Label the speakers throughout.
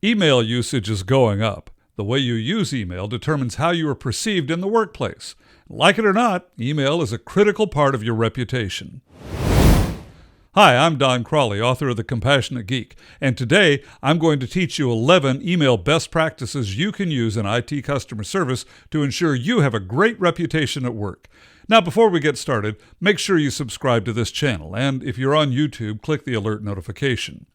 Speaker 1: Email usage is going up. The way you use email determines how you are perceived in the workplace. Like it or not, email is a critical part of your reputation. Hi, I'm Don Crawley, author of The Compassionate Geek, and today I'm going to teach you 11 email best practices you can use in IT customer service to ensure you have a great reputation at work. Now, before we get started, make sure you subscribe to this channel, and if you're on YouTube, click the alert notification.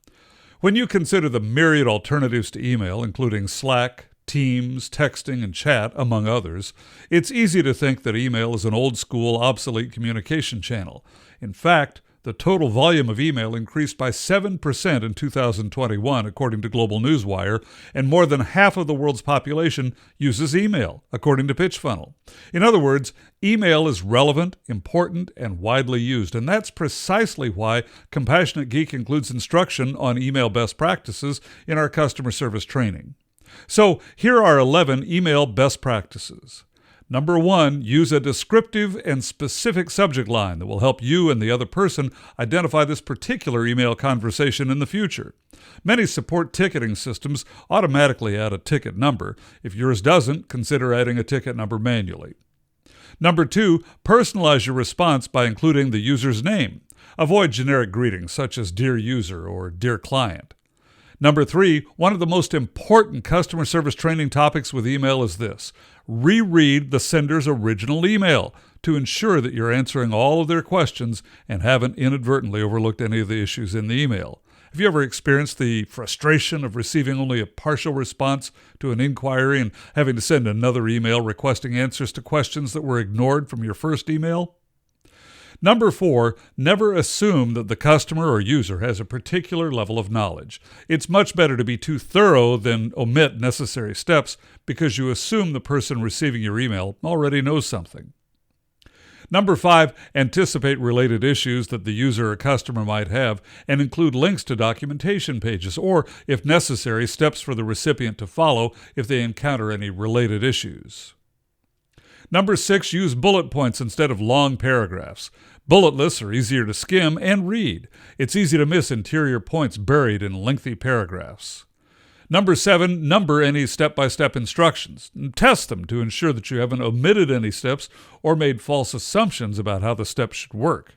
Speaker 1: When you consider the myriad alternatives to email, including Slack, Teams, texting, and chat, among others, it's easy to think that email is an old-school, obsolete communication channel. In fact, the total volume of email increased by 7% in 2021, according to Global Newswire, and more than half of the world's population uses email, according to PitchFunnel. In other words, email is relevant, important, and widely used, and that's precisely why Compassionate Geek includes instruction on email best practices in our customer service training. So here are 11 email best practices. Number 1, use a descriptive and specific subject line that will help you and the other person identify this particular email conversation in the future. Many support ticketing systems automatically add a ticket number. If yours doesn't, consider adding a ticket number manually. Number 2, personalize your response by including the user's name. Avoid generic greetings such as Dear User or Dear Client. Number 3, one of the most important customer service training topics with email is this: reread the sender's original email to ensure that you're answering all of their questions and haven't inadvertently overlooked any of the issues in the email. Have you ever experienced the frustration of receiving only a partial response to an inquiry and having to send another email requesting answers to questions that were ignored from your first email? Number 4, never assume that the customer or user has a particular level of knowledge. It's much better to be too thorough than omit necessary steps because you assume the person receiving your email already knows something. Number 5, anticipate related issues that the user or customer might have and include links to documentation pages or, if necessary, steps for the recipient to follow if they encounter any related issues. Number 6, use bullet points instead of long paragraphs. Bullet lists are easier to skim and read. It's easy to miss interior points buried in lengthy paragraphs. Number 7, number any step-by-step instructions. Test them to ensure that you haven't omitted any steps or made false assumptions about how the steps should work.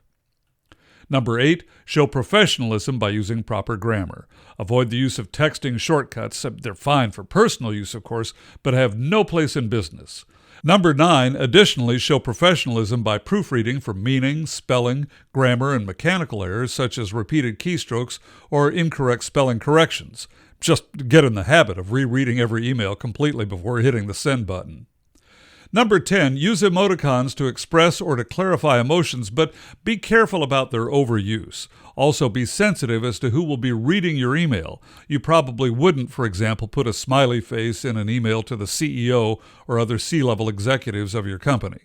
Speaker 1: Number 8, show professionalism by using proper grammar. Avoid the use of texting shortcuts. They're fine for personal use, of course, but have no place in business. Number 9, additionally, show professionalism by proofreading for meaning, spelling, grammar, and mechanical errors such as repeated keystrokes or incorrect spelling corrections. Just get in the habit of rereading every email completely before hitting the send button. Number 10, use emoticons to express or to clarify emotions, but be careful about their overuse. Also, be sensitive as to who will be reading your email. You probably wouldn't, for example, put a smiley face in an email to the CEO or other C-level executives of your company.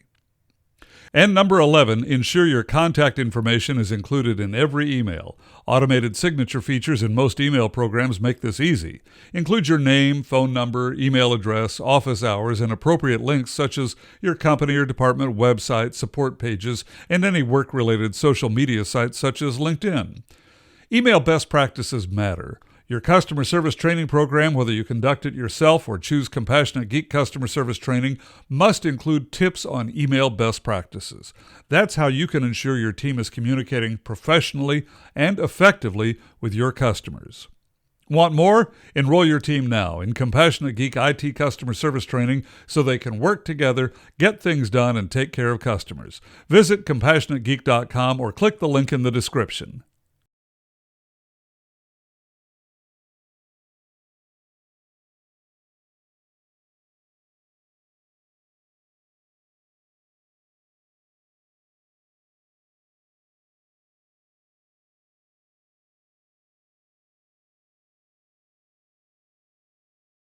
Speaker 1: And number 11, ensure your contact information is included in every email. Automated signature features in most email programs make this easy. Include your name, phone number, email address, office hours, and appropriate links such as your company or department website, support pages, and any work-related social media sites such as LinkedIn. Email best practices matter. Your customer service training program, whether you conduct it yourself or choose Compassionate Geek customer service training, must include tips on email best practices. That's how you can ensure your team is communicating professionally and effectively with your customers. Want more? Enroll your team now in Compassionate Geek IT customer service training so they can work together, get things done, and take care of customers. Visit CompassionateGeek.com or click the link in the description.